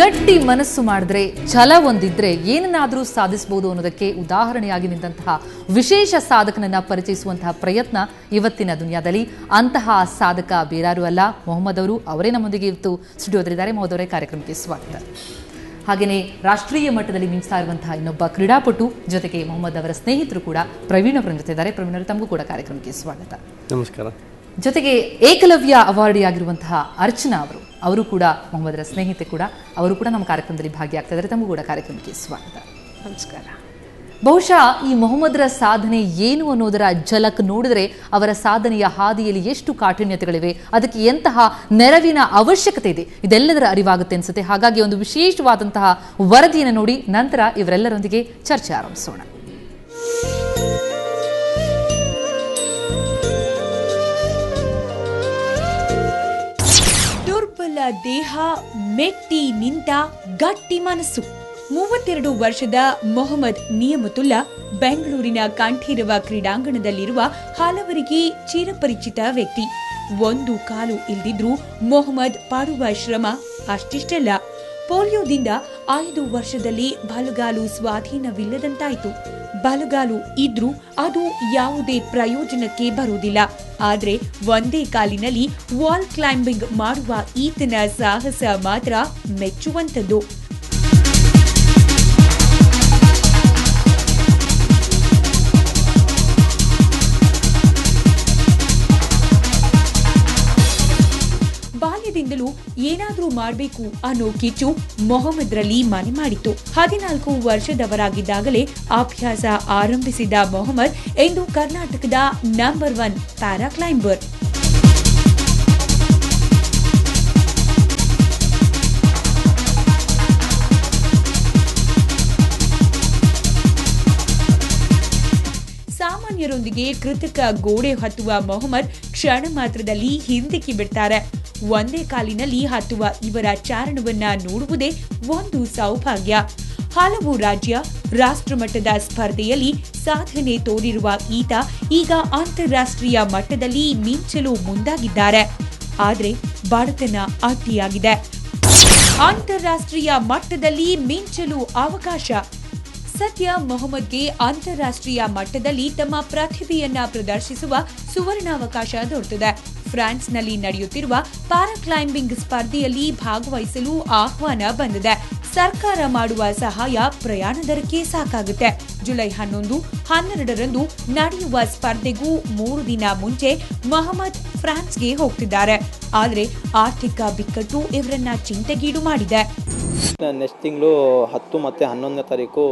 ಗಟ್ಟಿ ಮನಸ್ಸು ಮಾಡಿದ್ರೆ ಛಲ ಒಂದಿದ್ರೆ ಏನನ್ನಾದರೂ ಸಾಧಿಸಬಹುದು ಅನ್ನೋದಕ್ಕೆ ಉದಾಹರಣೆಯಾಗಿ ನಿಂತಹ ವಿಶೇಷ ಸಾಧಕನನ್ನ ಪರಿಚಯಿಸುವಂತಹ ಪ್ರಯತ್ನ ಇವತ್ತಿನ ದುನಿಯಾದಲ್ಲಿ. ಅಂತಹ ಸಾಧಕ ಬೇರಾರು ಅಲ್ಲ, ಮೊಹಮ್ಮದ್ ಅವರು. ಅವರೇ ನಮ್ಮೊಂದಿಗೆ ಇವತ್ತು ಸ್ಟುಡಿಯೋದಲ್ಲಿದ್ದಾರೆ. ಮೊಹಮ್ಮದ್ ಅವರೇ, ಕಾರ್ಯಕ್ರಮಕ್ಕೆ ಸ್ವಾಗತ. ಹಾಗೆಯೇ ರಾಷ್ಟ್ರೀಯ ಮಟ್ಟದಲ್ಲಿ ಮಿಂಚ್ತಾ ಇರುವಂತಹ ಇನ್ನೊಬ್ಬ ಕ್ರೀಡಾಪಟು, ಜೊತೆಗೆ ಮೊಹಮ್ಮದ್ ಅವರ ಸ್ನೇಹಿತರು ಕೂಡ ಪ್ರವೀಣ್ ಅವರ ಜೊತೆ ಇದ್ದಾರೆ. ಪ್ರವೀಣ್ ಅವರು, ತಮಗೂ ಕೂಡ ಕಾರ್ಯಕ್ರಮಕ್ಕೆ ಸ್ವಾಗತ. ನಮಸ್ಕಾರ. ಜೊತೆಗೆ ಏಕಲವ್ಯ ಅವಾರ್ಡಿ ಆಗಿರುವಂತಹ ಅರ್ಚನಾ ಅವರು ಕೂಡ ಮೊಹಮ್ಮದರ ಸ್ನೇಹಿತೆ ಕೂಡ, ಅವರು ಕೂಡ ನಮ್ಮ ಕಾರ್ಯಕ್ರಮದಲ್ಲಿ ಭಾಗಿಯಾಗ್ತಾ ಇದ್ದಾರೆ. ತಮಗೂ ಕೂಡ ಕಾರ್ಯಕ್ರಮಕ್ಕೆ ಸ್ವಾಗತ. ನಮಸ್ಕಾರ. ಬಹುಶಃ ಈ ಮೊಹಮ್ಮದರ ಸಾಧನೆ ಏನು ಅನ್ನೋದರ ಝಲಕ್ ನೋಡಿದ್ರೆ ಅವರ ಸಾಧನೆಯ ಹಾದಿಯಲ್ಲಿ ಎಷ್ಟು ಕಾಠಿಣ್ಯತೆಗಳಿವೆ, ಅದಕ್ಕೆ ಎಂತಹ ನೆರವಿನ ಅವಶ್ಯಕತೆ ಇದೆ, ಇದೆಲ್ಲದರ ಅರಿವಾಗುತ್ತೆ ಅನ್ಸುತ್ತೆ. ಹಾಗಾಗಿ ಒಂದು ವಿಶೇಷವಾದಂತಹ ವರದಿಯನ್ನು ನೋಡಿ ನಂತರ ಇವರೆಲ್ಲರೊಂದಿಗೆ ಚರ್ಚೆ ಆರಂಭಿಸೋಣ. ದುರ್ಬಲ ದೇಹ, ಮೆಟ್ಟಿ ನಿಂತ ಗಟ್ಟಿ ಮನಸ್ಸು. 32 ವರ್ಷದ ಮೊಹಮ್ಮದ್ ನಿಯಮತುಲ್ಲಾ ಬೆಂಗಳೂರಿನ ಕಂಠೀರವ ಕ್ರೀಡಾಂಗಣದಲ್ಲಿರುವ ಹಲವರಿಗೆ ಚಿರಪರಿಚಿತ ವ್ಯಕ್ತಿ. ಒಂದು ಕಾಲು ಇಲ್ದಿದ್ರೂ ಮೊಹಮ್ಮದ್ ಪಡುವ ಶ್ರಮ ಅಷ್ಟಿಷ್ಟಲ್ಲ. ಪೋಲಿಯೋದಿಂದ 5 ವರ್ಷದಲ್ಲಿ ಬಲಗಾಲು ಸ್ವಾಧೀನವಿಲ್ಲದಂತಾಯಿತು. ಬಲಗಾಲು ಇದ್ರೂ ಅದು ಯಾವುದೇ ಪ್ರಯೋಜನಕ್ಕೆ ಬರುವುದಿಲ್ಲ. ಆದ್ರೆ ಒಂದೇ ಕಾಲಿನಲ್ಲಿ ವಾಲ್ ಕ್ಲೈಂಬಿಂಗ್ ಮಾಡುವ ಈತನ ಸಾಹಸ ಮಾತ್ರ ಮೆಚ್ಚುವಂಥದ್ದು. ಬಾಲ್ಯದಿಂದಲೂ ಏನಾದ್ರೂ ಮಾಡಬೇಕು ಅನ್ನೋ ಕಿಚ್ಚು ಮೊಹಮ್ಮದ್ರಲ್ಲಿ ಮನೆ ಮಾಡಿತ್ತು. 14 ವರ್ಷದವರಾಗಿದ್ದಾಗಲೇ ಅಭ್ಯಾಸ ಆರಂಭಿಸಿದ ಮೊಹಮ್ಮದ್ ಇಂದು ಕರ್ನಾಟಕದ ನಂಬರ್ 1 ಪ್ಯಾರಾಕ್ಲೈಂಬರ್. ಸಾಮಾನ್ಯರೊಂದಿಗೆ ಕೃತಕ ಗೋಡೆ ಹತ್ತುವ ಮೊಹಮ್ಮದ್ ಕ್ಷಣ ಮಾತ್ರದಲ್ಲಿ ಹಿಂದಿಕ್ಕಿ ಬಿಡ್ತಾರೆ. ಒಂದೇ ಕಾಲಿನಲ್ಲಿ ಹತ್ತುವ ಇವರ ಚಾರಣವನ್ನ ನೋಡುವುದೇ ಒಂದು ಸೌಭಾಗ್ಯ. ಹಲವು ರಾಜ್ಯ, ರಾಷ್ಟ್ರಮಟ್ಟದ ಸ್ಪರ್ಧೆಯಲ್ಲಿ ಸಾಧನೆ ತೋರಿರುವ ಈತ ಈಗ ಅಂತಾರಾಷ್ಟ್ರೀಯ ಮಟ್ಟದಲ್ಲಿ ಮಿಂಚಲು ಮುಂದಾಗಿದ್ದಾರೆ. ಆದ್ರೆ ಬಡತನ ಅಡ್ಡಿಯಾಗಿದೆ. ಅಂತಾರಾಷ್ಟ್ರೀಯ ಮಟ್ಟದಲ್ಲಿ ಮಿಂಚಲು ಅವಕಾಶ. ಸದ್ಯ ಮೊಹಮ್ಮದ್ಗೆ ಅಂತಾರಾಷ್ಟ್ರೀಯ ಮಟ್ಟದಲ್ಲಿ ತಮ್ಮ ಪ್ರತಿಭೆಯನ್ನ ಪ್ರದರ್ಶಿಸುವ ಸುವರ್ಣಾವಕಾಶ ದೊರೆತಿದೆ. ಫ್ರಾನ್ಸ್ನಲ್ಲಿ ನಡೆಯುತ್ತಿರುವ ಪ್ಯಾರಾಕ್ಲೈಂಬಿಂಗ್ ಸ್ಪರ್ಧೆಯಲ್ಲಿ ಭಾಗವಹಿಸಲು ಆಹ್ವಾನ ಬಂದಿದೆ. ಸರ್ಕಾರ ಮಾಡುವ ಸಹಾಯ ಪ್ರಯಾಣ ದರಕ್ಕೆ ಸಾಕಾಗುತ್ತೆ. ಜುಲೈ 11, 12ರಂದು ನಡೆಯುವ ಸ್ಪರ್ಧೆಗೂ 3 ದಿನ ಮುಂಚೆ ಮೊಹಮ್ಮದ್ ಫ್ರಾನ್ಸ್ಗೆ ಹೋಗ್ತಿದ್ದಾರೆ. ಆದ್ರೆ ಆರ್ಥಿಕ ಬಿಕ್ಕಟ್ಟು ಇವರನ್ನ ಚಿಂತೆಗೀಡು ಮಾಡಿದೆ. ನೆಕ್ಸ್ಟ್ ತಿಂಗಳು 10 ಮತ್ತು 11ನೇ ತಾರೀಕು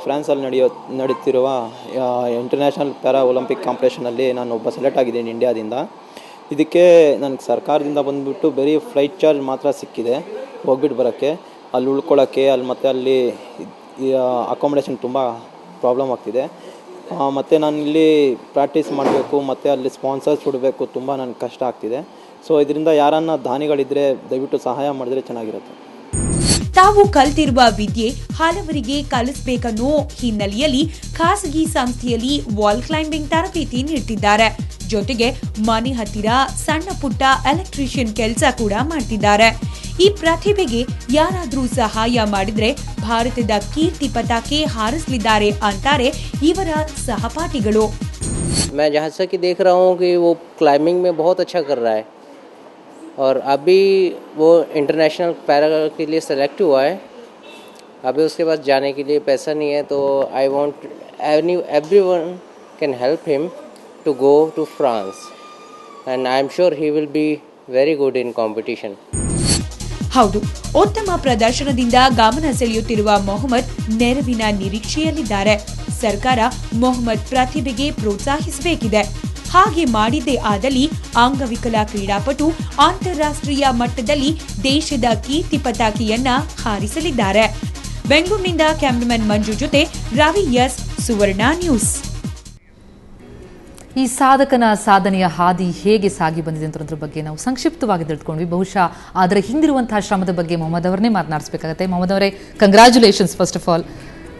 ಫ್ರಾನ್ಸಲ್ಲಿ ನಡೆಯುತ್ತಿರುವ ಇಂಟರ್ನ್ಯಾಷನಲ್ ಪ್ಯಾರಾ ಒಲಿಂಪಿಕ್ ಕಾಂಪಿಟೇಷನಲ್ಲಿ ನಾನು ಒಬ್ಬ ಸೆಲೆಕ್ಟ್ ಆಗಿದ್ದೀನಿ ಇಂಡಿಯಾದಿಂದ. ಇದಕ್ಕೆ ನನಗೆ ಸರ್ಕಾರದಿಂದ ಬಂದುಬಿಟ್ಟು ಬರೀ ಫ್ಲೈಟ್ ಚಾರ್ಜ್ ಮಾತ್ರ ಸಿಕ್ಕಿದೆ ಹೋಗ್ಬಿಟ್ಟು ಬರೋಕ್ಕೆ. ಅಲ್ಲಿ ಉಳ್ಕೊಳ್ಳೋಕ್ಕೆ ಅಲ್ಲಿ ಅಕಾಮಿಡೇಷನ್ ತುಂಬ ಪ್ರಾಬ್ಲಮ್ ಆಗ್ತಿದೆ. ಮತ್ತು ನಾನು ಇಲ್ಲಿ ಪ್ರಾಕ್ಟೀಸ್ ಮಾಡಬೇಕು ಮತ್ತು ಅಲ್ಲಿ ಸ್ಪಾನ್ಸರ್ಸ್ ಕೊಡಬೇಕು, ತುಂಬ ನನಗೆ ಕಷ್ಟ ಆಗ್ತಿದೆ. ಸೊ ಇದರಿಂದ ಯಾರನ್ನ ದಾನಿಗಳಿದ್ದರೆ ದಯವಿಟ್ಟು ಸಹಾಯ ಮಾಡಿದ್ರೆ ಚೆನ್ನಾಗಿರುತ್ತೆ. ತಾವು ಕಲ್ತಿರುವ ವಿದ್ಯೆ ಹಲವರಿಗೆ ಕಲಿಸಬೇಕನ್ನೋ ಹಿನ್ನೆಲೆಯಲ್ಲಿ ಖಾಸಗಿ ಸಂಸ್ಥೆಯಲ್ಲಿ ವಾಲ್ ಕ್ಲೈಂಬಿಂಗ್ ತರಬೇತಿ ನೀಡ್ತಿದ್ದಾರೆ. ಜೊತೆಗೆ ಮನೆ ಹತ್ತಿರ ಸಣ್ಣ ಪುಟ್ಟ ಎಲೆಕ್ಟ್ರಿಷಿಯನ್ ಕೆಲಸ ಕೂಡ ಮಾಡ್ತಿದ್ದಾರೆ. ಈ ಪ್ರತಿಭೆಗೆ ಯಾರಾದ್ರೂ ಸಹಾಯ ಮಾಡಿದ್ರೆ ಭಾರತದ ಕೀರ್ತಿ ಪತಾಕೆ ಹಾರಿಸಲಿದ್ದಾರೆ ಅಂತಾರೆ ಇವರ ಸಹಪಾಠಿಗಳು. मैं जहाँ से कि देख रहा हूँ कि वो क्लाइंबिंग में बहुत अच्छा कर रहा है और अभी वो इंटरनेशनल पैरा के लिए सेलेक्ट हुआ है. अभी उसके बाद जाने के लिए पैसा नहीं है, तो I want everyone can help him to go to France and I am sure he will be very good in competition. ಹೌದು, ಉತ್ತಮ ಪ್ರದರ್ಶನದಿಂದ ಗಮನ ಸೆಳೆಯುತ್ತಿರುವ ಮೊಹಮ್ಮದ್ ನೆರವಿನ ನಿರೀಕ್ಷೆಯಲ್ಲಿದ್ದಾರೆ. ಸರ್ಕಾರ ಮೊಹಮ್ಮದ್ ಪ್ರತಿಭೆಗೆ ಪ್ರೋತ್ಸಾಹಿಸಬೇಕಿದೆ. ಹಾಗೆ ಮಾಡಿದ್ದೇ ಆದಲ್ಲಿ ಅಂಗವಿಕಲ ಕ್ರೀಡಾಪಟು ಅಂತಾರಾಷ್ಟ್ರೀಯ ಮಟ್ಟದಲ್ಲಿ ದೇಶದ ಕೀರ್ತಿ ಪತಾಕೆಯನ್ನ ಹಾರಿಸಲಿದ್ದಾರೆ. ಬೆಂಗಳೂರಿನಿಂದ ಕ್ಯಾಮರಾಮನ್ ಮಂಜು ಜೊತೆ ರವಿ ಎಸ್, ಸುವರ್ಣ ನ್ಯೂಸ್. ಈ ಸಾಧಕನ ಸಾಧನೆಯ ಹಾದಿ ಹೇಗೆ ಸಾಗಿ ಬಂದಿದೆ ಅನ್ನೋದ್ರ ಬಗ್ಗೆ ನಾವು ಸಂಕ್ಷಿಪ್ತವಾಗಿ ತಿಳ್ಕೊಂಡ್ವಿ. ಬಹುಶಃ ಅದರ ಹಿಂದಿರುವಂತಹ ಶ್ರಮದ ಬಗ್ಗೆ ಮೊಹಮ್ಮದ್ ಅವರನ್ನೇ ಮಾತನಾಡಿಸಬೇಕಾಗುತ್ತೆ. ಮೊಹಮ್ಮದ್ ಅವರೇ, ಕಂಗ್ರ್ಯಾಚುಲೇಷನ್ಸ್ ಫಸ್ಟ್ ಆಫ್ ಆಲ್.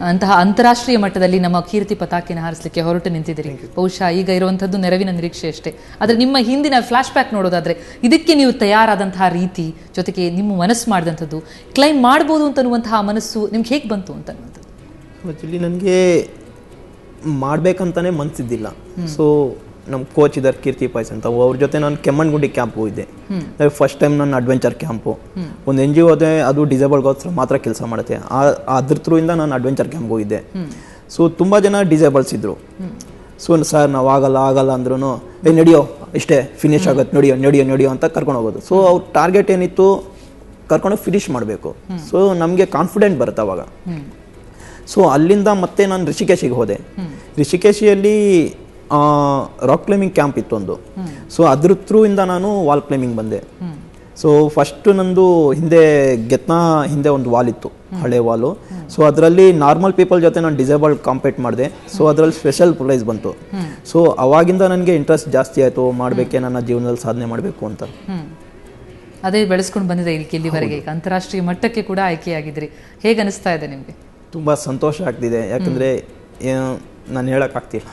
ಅಂತಹ ಅಂತಾರಾಷ್ಟ್ರೀಯ ಮಟ್ಟದಲ್ಲಿ ನಮ್ಮ ಕೀರ್ತಿ ಪತಾಕೆಯನ್ನು ಹಾರಿಸಲಿಕ್ಕೆ ಹೊರಟು ನಿಂತಿದ್ದೀರಿ. ಬಹುಶಃ ಈಗ ಇರುವಂಥದ್ದು ನೆರವಿನ ನಿರೀಕ್ಷೆ ಅಷ್ಟೇ. ಆದರೆ ನಿಮ್ಮ ಹಿಂದಿನ ಫ್ಲಾಶ್ ಬ್ಯಾಕ್ ನೋಡೋದಾದ್ರೆ ಇದಕ್ಕೆ ನೀವು ತಯಾರಾದಂತಹ ರೀತಿ ಜೊತೆಗೆ ನಿಮ್ಮ ಮನಸ್ಸು ಮಾಡಿದಂಥದ್ದು ಕ್ಲೈಮ್ ಮಾಡ್ಬೋದು ಅಂತನ್ನುವಂತಹ ಮನಸ್ಸು ನಿಮ್ಗೆ ಹೇಗೆ ಬಂತು ಅಂತನ್ನುವಂಥದ್ದು? ಆ್ಯಕ್ಚುಲಿ ನನಗೆ ಮಾಡಬೇಕಂತಾನೆ ಮನಸ್ಸಿದ್ದಿಲ್ಲ. ಸೊ ನಮ್ಮ ಕೋಚ್ ಇದ್ದಾರೆ ಕೀರ್ತಿ ಪಾಯ್ಸ್ ಅಂತ, ಅವ್ರ ಜೊತೆ ನಾನು ಕೆಮ್ಮಣ್ಣಗುಂಡಿ ಕ್ಯಾಂಪ್ ಹೋಗಿದ್ದೆ. ಫಸ್ಟ್ ಟೈಮ್ ನಾನು ಅಡ್ವೆಂಚರ್ ಕ್ಯಾಂಪು ಒಂದು NGO ಅದೇ, ಅದು ಡಿಸೇಬಲ್ಗೋಸ್ಕರ ಮಾತ್ರ ಕೆಲಸ ಮಾಡುತ್ತೆ. ಅದ್ರ ಥ್ರೂಯಿಂದ ನಾನು ಅಡ್ವೆಂಚರ್ ಕ್ಯಾಂಪ್ಗೆ ಹೋಗಿದ್ದೆ. ಸೊ ತುಂಬ ಜನ ಡಿಸೇಬಲ್ಸ್ ಇದ್ದರು. ಸೊ ಸರ್ ನಾವು ಆಗಲ್ಲ ಅಂದ್ರೂ ನಡಿಯೋ ಇಷ್ಟೇ ಫಿನಿಶ್ ಆಗುತ್ತೆ, ನಡಿಯೋ ಅಂತ ಕರ್ಕೊಂಡು ಹೋಗೋದು. ಸೊ ಅವ್ರ ಟಾರ್ಗೆಟ್ ಏನಿತ್ತು ಕರ್ಕೊಂಡು ಫಿನಿಶ್ ಮಾಡಬೇಕು. ಸೊ ನಮಗೆ ಕಾನ್ಫಿಡೆಂಟ್ ಬರುತ್ತೆ ಅವಾಗ. ಸೊ ಅಲ್ಲಿಂದ ಮತ್ತೆ ನಾನು ರಿಷಿಕೇಶಿಗೆ ಹೋದೆ. ರಿಷಿಕೇಶಿಯಲ್ಲಿ ರಾಕ್ ಕ್ಲೈಂಬಿಂಗ್ ಕ್ಯಾಂಪ್ ಇತ್ತು ಒಂದು. ಸೊ ಅದ್ರ ಥ್ರೂಯಿಂದ ನಾನು ವಾಲ್ ಕ್ಲೈಂಬಿಂಗ್ ಬಂದೆ. ಸೊ ಫಸ್ಟು ನಂದು ಗೆತ್ನಾ ಹಿಂದೆ ಒಂದು ವಾಲ್ ಇತ್ತು, ಹಳೆ ವಾಲು. ಸೊ ಅದರಲ್ಲಿ ನಾರ್ಮಲ್ ಪೀಪಲ್ ಜೊತೆ ನಾನು ಡಿಸೇಬಲ್ಡ್ ಕಾಂಪೀಟ್ ಮಾಡಿದೆ. ಸೊ ಅದರಲ್ಲಿ ಸ್ಪೆಷಲ್ ಪ್ರೈಸ್ ಬಂತು. ಸೊ ಅವಾಗಿಂದ ನನಗೆ ಇಂಟ್ರೆಸ್ಟ್ ಜಾಸ್ತಿ ಆಯಿತು, ಮಾಡಬೇಕೆ ನನ್ನ ಜೀವನದಲ್ಲಿ ಸಾಧನೆ ಮಾಡಬೇಕು ಅಂತ. ಅದೇ ಬೆಳೆಸ್ಕೊಂಡು ಬಂದಿದೆ ಇಲ್ಲಿವರೆಗೆ, ಈಗ ಅಂತಾರಾಷ್ಟ್ರೀಯ ಮಟ್ಟಕ್ಕೆ ಕೂಡ ಆಯ್ಕೆಯಾಗಿದ್ರಿ. ಹೇಗೆ ಅನಿಸ್ತಾ ಇದೆ ನಿಮಗೆ? ತುಂಬ ಸಂತೋಷ ಆಗ್ತಿದೆ, ಯಾಕಂದರೆ ನಾನು ಹೇಳೋಕ್ಕಾಗ್ತಿಲ್ಲ.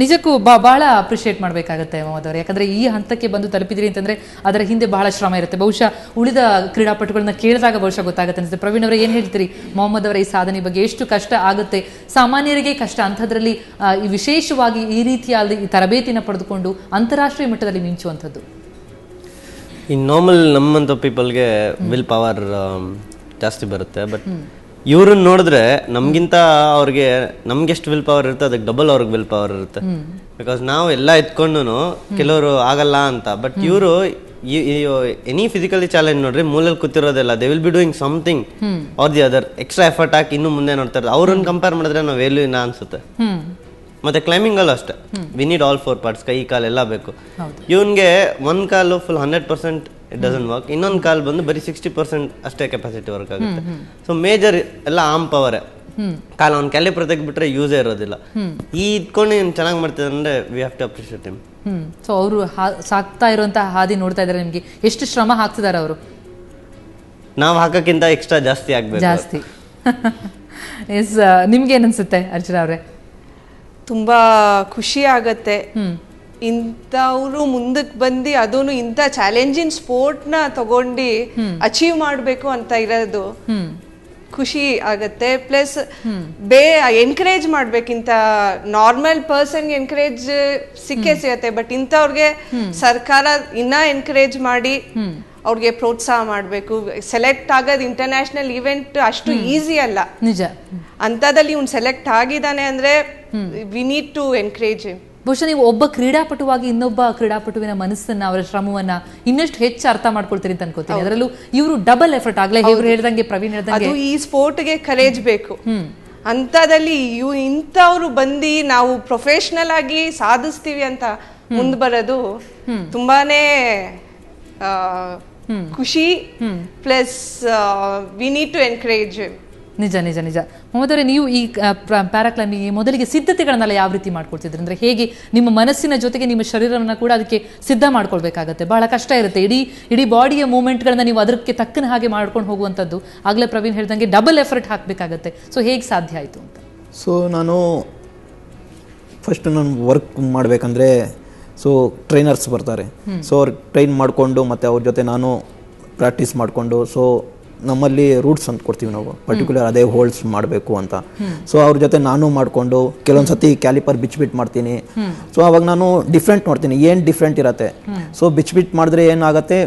ನಿಜಕ್ಕೂ ಬಹಳ ಅಪ್ರಿಷಿಯೇಟ್ ಮಾಡಬೇಕಾಗುತ್ತೆ ಮೊಹಮ್ಮದ್ ಅವರು. ಯಾಕಂದರೆ ಈ ಹಂತಕ್ಕೆ ಬಂದು ತಲುಪಿದ್ರಿ ಅಂತಂದರೆ ಅದರ ಹಿಂದೆ ಬಹಳ ಶ್ರಮ ಇರುತ್ತೆ. ಬಹುಶಃ ಉಳಿದ ಕ್ರೀಡಾಪಟುಗಳನ್ನ ಕೇಳಿದಾಗ ಬಹುಶಃ ಗೊತ್ತಾಗುತ್ತೆ ಅನಿಸುತ್ತೆ. ಪ್ರವೀಣ್ ಅವರೇ, ಏನು ಹೇಳ್ತೀರಿ ಮೊಹಮ್ಮದ್ ಅವರ ಈ ಸಾಧನೆ ಬಗ್ಗೆ? ಎಷ್ಟು ಕಷ್ಟ ಆಗುತ್ತೆ, ಸಾಮಾನ್ಯರಿಗೆ ಕಷ್ಟ, ಅಂಥದ್ರಲ್ಲಿ ವಿಶೇಷವಾಗಿ ಈ ರೀತಿಯಾದ ಈ ತರಬೇತಿನ ಪಡೆದುಕೊಂಡು ಅಂತಾರಾಷ್ಟ್ರೀಯ ಮಟ್ಟದಲ್ಲಿ ಮಿಂಚುವಂಥದ್ದು? ಈ ನಾರ್ಮಲ್ ನಮ್ಮಂಥ ಪೀಪಲ್ಗೆ ವಿಲ್ ಪವರ್ ಜಾಸ್ತಿ ಬರುತ್ತೆ. ಬಟ್ ಇವ್ರನ್ನ ನೋಡಿದ್ರೆ ನಮ್ಗಿಂತ ಅವ್ರಿಗೆ ನಮ್ಗೆಷ್ಟು ವಿಲ್ ಪವರ್ ಇರುತ್ತೆ ಅದಕ್ಕೆ ಡಬಲ್ ಅವ್ರಿಗೆ ವಿಲ್ ಪವರ್ ಇರುತ್ತೆ. ಬಿಕಾಸ್ ನಾವು ಎಲ್ಲ ಎತ್ಕೊಂಡು ಕೆಲವರು ಆಗಲ್ಲ ಅಂತ, ಬಟ್ ಇವರು ಎನಿ ಫಿಸಿಕಲಿ ಚಾಲೆಂಜ್ ನೋಡ್ರಿ ಮೂಲಲ್ಲಿ ಕೂತಿರೋದಿಲ್ಲ, they will be doing something or the other, extra effort ಹಾಕಿ ಇನ್ನು ಮುಂದೆ ನೋಡ್ತಾರೆ. ಅವ್ರನ್ನ ಕಂಪೇರ್ ಮಾಡಿದ್ರೆ ನಾವು ವ್ಯಾಲ್ಯೂ ಇಲ್ಲ ಅನ್ಸುತ್ತೆ. ಮತ್ತೆ ಕ್ಲೈಂಬಿಂಗ್ ಅಲ್ಲೂ ಅಷ್ಟೇ, ವಿ ನೀಡ್ ಆಲ್ 4 ಪಾರ್ಟ್ಸ್, ಕೈ ಕಾಲು ಎಲ್ಲ ಬೇಕು. ಇವನ್ಗೆ ಒಂದ್ ಕಾಲು ಫುಲ್ 100% ಇಟ್ ಡಸಂಟ್ ವರ್ಕ್, ಇನ್ನೊಂದು ಕಾಲು ಬಂದು ಬರೀ 60% ಅಷ್ಟೇ ಕೆಪಾಸಿಟಿ ವರ್ಕ್ ಆಗುತ್ತೆ. ಸೊ ಮೇಜರ್ ಎಲ್ಲ ಆರ್ಮ್ ಪವರೇ, ಕಾಲು ಅವ್ನು ಕ್ಯಾಲಿಪರ್ ತೆಗ್ಬಿಟ್ರೆ ಯೂಸೇ ಇರೋದಿಲ್ಲ. ಈ ಇದ್ಕೊಂಡು ಏನು ಚೆನ್ನಾಗಿ ಮಾಡ್ತಿದ್ದಾರೆ ಅಂದ್ರೆ we have to appreciate him. So ಅವರು ಸಾಕ್ತಾ ಇರುವಂತಹ ಹಾದಿ ನೋಡ್ತಾ ಇದ್ದಾರೆ, ನಿಮ್ಗೆ ಎಷ್ಟು ಶ್ರಮ ಹಾಕ್ತಿದ್ದಾರೆ ಅವರು? ನಾವು ಹಾಕಕ್ಕಿಂತ ಎಕ್ಸ್ಟ್ರಾ ಜಾಸ್ತಿ ಆಗ್ಬೇಕು. ಜಾಸ್ತಿ. ಎಸ್, ನಿಮ್ಗೆ ಏನನ್ಸುತ್ತೆ ಅರ್ಚನಾ ಅವರೇ? ತುಂಬಾ ಖುಷಿ ಆಗತ್ತೆ ಇಂಥವ್ರು ಮುಂದಕ್ಕೆ ಬಂದು ಅದೂ ಇಂಥ ಚಾಲೆಂಜಿಂಗ್ ಸ್ಪೋರ್ಟ್ನ ತಗೊಂಡು ಅಚೀವ್ ಮಾಡಬೇಕು ಅಂತ ಇರೋದು ಖುಷಿ ಆಗತ್ತೆ. ಪ್ಲಸ್ ಎನ್ಕರೇಜ್ ಮಾಡ್ಬೇಕಿಂತ ನಾರ್ಮಲ್ ಪರ್ಸನ್ಗೆ ಎನ್ಕರೇಜ್ ಸಿಗತ್ತೆ, ಬಟ್ ಇಂಥವ್ರಿಗೆ ಸರ್ಕಾರ ಇನ್ನ ಎನ್ಕರೇಜ್ ಮಾಡಿ ಅವ್ರಿಗೆ ಪ್ರೋತ್ಸಾಹ ಮಾಡಬೇಕು. ಸೆಲೆಕ್ಟ್ ಆಗೋದು ಇಂಟರ್ನ್ಯಾಷನಲ್ ಇವೆಂಟ್ ಅಷ್ಟು ಈಸಿ ಅಲ್ಲ. ನಿಜ. ಅಂಥದ್ದಲ್ಲಿ ಇವ್ನು ಸೆಲೆಕ್ಟ್ ಆಗಿದ್ದಾನೆ ಅಂದ್ರೆ we need to encourage him. ಬಹುಶಃ ನೀವು ಒಬ್ಬ ಕ್ರೀಡಾಪಟುವಾಗಿ ಇನ್ನೊಬ್ಬ ಕ್ರೀಡಾಪಟುವಿನ ಮನಸ್ಸನ್ನ, ಅವರ ಶ್ರಮವನ್ನ ಇನ್ನಷ್ಟು ಹೆಚ್ಚು ಅರ್ಥ ಮಾಡ್ಕೊಳ್ತೀರಿ ಅಂತ ಅನ್ಕೋತೀನಿ. ಅದರಲ್ಲೂ ಇವರು ಡಬಲ್ ಎಫರ್ಟ್ ಆಗ್ಲೇ ಇವ್ರು ಹೇಳ್ದಂಗೆ, ಪ್ರವೀಣ್ ಹೇಳ್ದಂಗೆ, ಅದು ಈ ಸ್ಪೋರ್ಟ್ಗೆ ಕರೇಜ್ ಬೇಕು. ಅಂಥದ್ದಲ್ಲಿ ಇಂಥವ್ರು ಬಂದು ನಾವು ಪ್ರೊಫೆಷನಲ್ ಆಗಿ ಸಾಧಿಸ್ತೀವಿ ಅಂತ ಮುಂದೆ ಬರೋದು ತುಂಬಾನೇ ಖುಷಿ. Plus we need to encourage. ನಿಜ ನಿಜ ನಿಜ. ಮೊಹಮ್ಮದ್ ಅವರೇ, ನೀವು ಈ ಪ್ಯಾರಾಕ್ಲೈಂಬಿಂಗ್ ಮೊದಲಿಗೆ ಸಿದ್ಧತೆಗಳನ್ನೆಲ್ಲ ಯಾವ ರೀತಿ ಮಾಡ್ಕೊಳ್ತಿದ್ರಿ? ಅಂದ್ರೆ ಹೇಗೆ ನಿಮ್ಮ ಮನಸ್ಸಿನ ಜೊತೆಗೆ ನಿಮ್ಮ ಶರೀರವನ್ನ ಕೂಡ ಅದಕ್ಕೆ ಸಿದ್ಧ ಮಾಡ್ಕೊಳ್ಬೇಕಾಗತ್ತೆ, ಬಹಳ ಕಷ್ಟ ಇರುತ್ತೆ. ಇಡೀ ಬಾಡಿಯ ಮೂವ್ಮೆಂಟ್ಗಳನ್ನ ನೀವು ಅದಕ್ಕೆ ತಕ್ಕನ ಹಾಗೆ ಮಾಡ್ಕೊಂಡು ಹೋಗುವಂಥದ್ದು. ಆಗಲೇ ಪ್ರವೀಣ್ ಹೇಳ್ದಂಗೆ ಡಬಲ್ ಎಫರ್ಟ್ ಹಾಕಬೇಕಾಗತ್ತೆ. ಸೊ ಹೇಗೆ ಸಾಧ್ಯ ಆಯಿತು ಅಂತ? ಸೊ ಫಸ್ಟ್ ನಾನು ವರ್ಕ್ ಮಾಡಬೇಕಂದ್ರೆ ಸೊ ಟ್ರೈನರ್ಸ್ ಬರ್ತಾರೆ. ಸೊ ಅವ್ರು ಟ್ರೈನ್ ಮಾಡಿಕೊಂಡು ಮತ್ತು ಅವ್ರ ಜೊತೆ ನಾನು ಪ್ರಾಕ್ಟೀಸ್ ಮಾಡಿಕೊಂಡು, ಸೊ ನಮ್ಮಲ್ಲಿ ರೂಟ್ಸ್ ಅಂತ ಕೊಡ್ತೀವಿ ನಾವು, ಪರ್ಟಿಕ್ಯುಲರ್ ಅದೇ ಹೋಲ್ಡ್ಸ್ ಮಾಡಬೇಕು ಅಂತ. ಸೊ ಅವ್ರ ಜೊತೆ ನಾನು ಮಾಡಿಕೊಂಡು ಕೆಲವೊಂದು ಸತಿ ಕ್ಯಾಲಿಪರ್ ಬಿಚ್ಬಿಟ್ಟು ಮಾಡ್ತೀನಿ. ಸೊ ಅವಾಗ ನಾನು ಡಿಫ್ರೆಂಟ್ ನೋಡ್ತೀನಿ, ಏನು ಡಿಫ್ರೆಂಟ್ ಇರುತ್ತೆ. ಸೊ ಬಿಚ್ಬಿಟ್ಟು ಮಾಡಿದ್ರೆ ಏನಾಗುತ್ತೆ,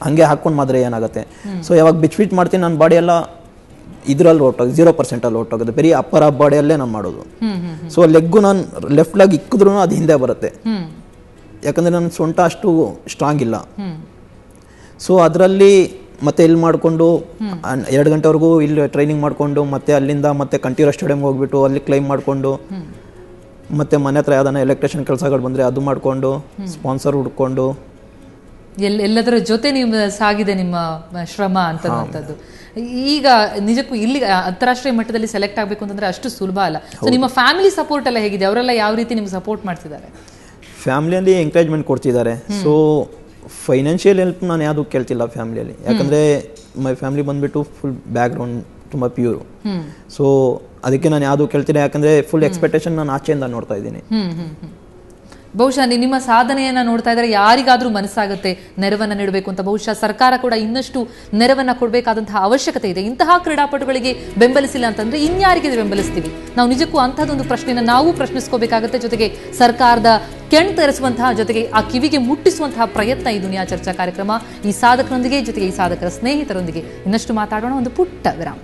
ಹಾಗೆ ಹಾಕ್ಕೊಂಡು ಮಾಡಿದ್ರೆ ಏನಾಗುತ್ತೆ. ಸೊ ಯಾವಾಗ ಬಿಚ್ಬಿಟ್ಟು ಮಾಡ್ತೀನಿ ನನ್ನ ಬಾಡಿ ಎಲ್ಲ ಇದರಲ್ಲಿ ಹೊರಟೋಗಿ 0% ಹೊರಟೋಗುತ್ತೆ, ಬರೀ ಅಪ್ಪರ ಬಾಡಿಯಲ್ಲೇ ನಾನು ಮಾಡೋದು. ಸೊ ಲೆಗ್ಗು ನಾನು ಲೆಫ್ಟ್ ಲೆಗ್ ಇಕ್ಕಿದ್ರೂ ಅದು ಹಿಂದೆ ಬರುತ್ತೆ, ಯಾಕಂದರೆ ನನ್ನ ಸೊಂಟ ಅಷ್ಟು ಸ್ಟ್ರಾಂಗ್ ಇಲ್ಲ. ಸೊ ಅದರಲ್ಲಿ ಮತ್ತೆ ಇಲ್ಲಿ ಮಾಡಿಕೊಂಡು 2 ಗಂಟೆವರೆಗೂ ಇಲ್ಲಿ ಟ್ರೈನಿಂಗ್ ಮಾಡಿಕೊಂಡು ಮತ್ತೆ ಅಲ್ಲಿಂದ ಮತ್ತೆ ಕಂಠೀರವ ಸ್ಟೇಡಿಯಂಗೆ ಹೋಗ್ಬಿಟ್ಟು ಅಲ್ಲಿ ಕ್ಲೈಮ್ ಮಾಡಿಕೊಂಡು ಮತ್ತೆ ಮನೆ ಹತ್ರ ಯಾವ್ದಾನ ಎಲೆಕ್ಟ್ರಿಷಿಯನ್ ಕೆಲಸಗಳು ಬಂದರೆ ಅದು ಮಾಡಿಕೊಂಡು ಸ್ಪಾನ್ಸರ್ ಹುಡ್ಕೊಂಡು ಎಲ್ಲದರ ಜೊತೆ ನೀವು ಸಾಗಿದೆ ನಿಮ್ಮ ಶ್ರಮ ಅಂತಕ್ಕಂಥದ್ದು. ಈಗ ನಿಜಕ್ಕೂ ಇಲ್ಲಿ ಅಂತಾರಾಷ್ಟ್ರೀಯ ಮಟ್ಟದಲ್ಲಿ ಸೆಲೆಕ್ಟ್ ಆಗಬೇಕು ಅಂತಂದ್ರೆ ಅಷ್ಟು ಸುಲಭ ಅಲ್ಲ. ಸೊ ನಿಮ್ಮ ಫ್ಯಾಮಿಲಿ ಸಪೋರ್ಟ್ ಎಲ್ಲ ಹೇಗಿದೆ? ಅವರೆಲ್ಲ ಯಾವ ರೀತಿ ನಿಮ್ಗೆ ಸಪೋರ್ಟ್ ಮಾಡ್ತಿದ್ದಾರೆ? ಫ್ಯಾಮಿಲಿಯಲ್ಲಿ ಎಂಕರೇಜ್ಮೆಂಟ್ ಕೊಡ್ತಿದ್ದಾರೆ. ಸೊ ಫೈನಾನ್ಷಿಯಲ್ ಹೆಲ್ಪ್ ನಾನು ಯಾವುದು ಕೇಳ್ತಿಲ್ಲ ಫ್ಯಾಮಿಲಿಯಲ್ಲಿ, ಯಾಕಂದರೆ ಮೈ ಫ್ಯಾಮಿಲಿ ಬಂದುಬಿಟ್ಟು ಫುಲ್ ಬ್ಯಾಕ್ಗ್ರೌಂಡ್ ತುಂಬ ಪ್ಯೂರು. ಸೊ ಅದಕ್ಕೆ ನಾನು ಯಾವುದು ಕೇಳ್ತೀನಿ, ಯಾಕಂದರೆ ಫುಲ್ ಎಕ್ಸ್ಪೆಕ್ಟೇಷನ್ ನಾನು ಆಚೆಯಿಂದ ನೋಡ್ತಾ ಇದ್ದೀನಿ. ಬಹುಶಃ ನಿಮ್ಮ ಸಾಧನೆಯನ್ನ ನೋಡ್ತಾ ಇದ್ರೆ ಯಾರಿಗಾದ್ರೂ ಮನಸ್ಸಾಗುತ್ತೆ ನೆರವನ್ನ ನೀಡಬೇಕು ಅಂತ. ಬಹುಶಃ ಸರ್ಕಾರ ಕೂಡ ಇನ್ನಷ್ಟು ನೆರವನ್ನ ಕೊಡಬೇಕಾದಂತಹ ಅವಶ್ಯಕತೆ ಇದೆ. ಇಂತಹ ಕ್ರೀಡಾಪಟುಗಳಿಗೆ ಬೆಂಬಲಿಸಿಲ್ಲ ಅಂತಂದ್ರೆ ಇನ್ಯಾರಿಗೆ ಬೆಂಬಲಿಸ್ತೀವಿ ನಾವು? ನಿಜಕ್ಕೂ ಅಂತಹದೊಂದು ಪ್ರಶ್ನೆನ ನಾವು ಪ್ರಶ್ನಿಸ್ಕೋಬೇಕಾಗುತ್ತೆ. ಜೊತೆಗೆ ಸರ್ಕಾರದ ಕೆಣ್ ತರಿಸುವಂತಹ, ಜೊತೆಗೆ ಆ ಕಿವಿಗೆ ಮುಟ್ಟಿಸುವಂತಹ ಪ್ರಯತ್ನ ಈ ದುನಿಯಾ ಚರ್ಚಾ ಕಾರ್ಯಕ್ರಮ. ಈ ಸಾಧಕರೊಂದಿಗೆ, ಜೊತೆಗೆ ಈ ಸಾಧಕರ ಸ್ನೇಹಿತರೊಂದಿಗೆ ಇನ್ನಷ್ಟು ಮಾತಾಡೋಣ ಒಂದು ಪುಟ್ಟ ವಿರಾಮ.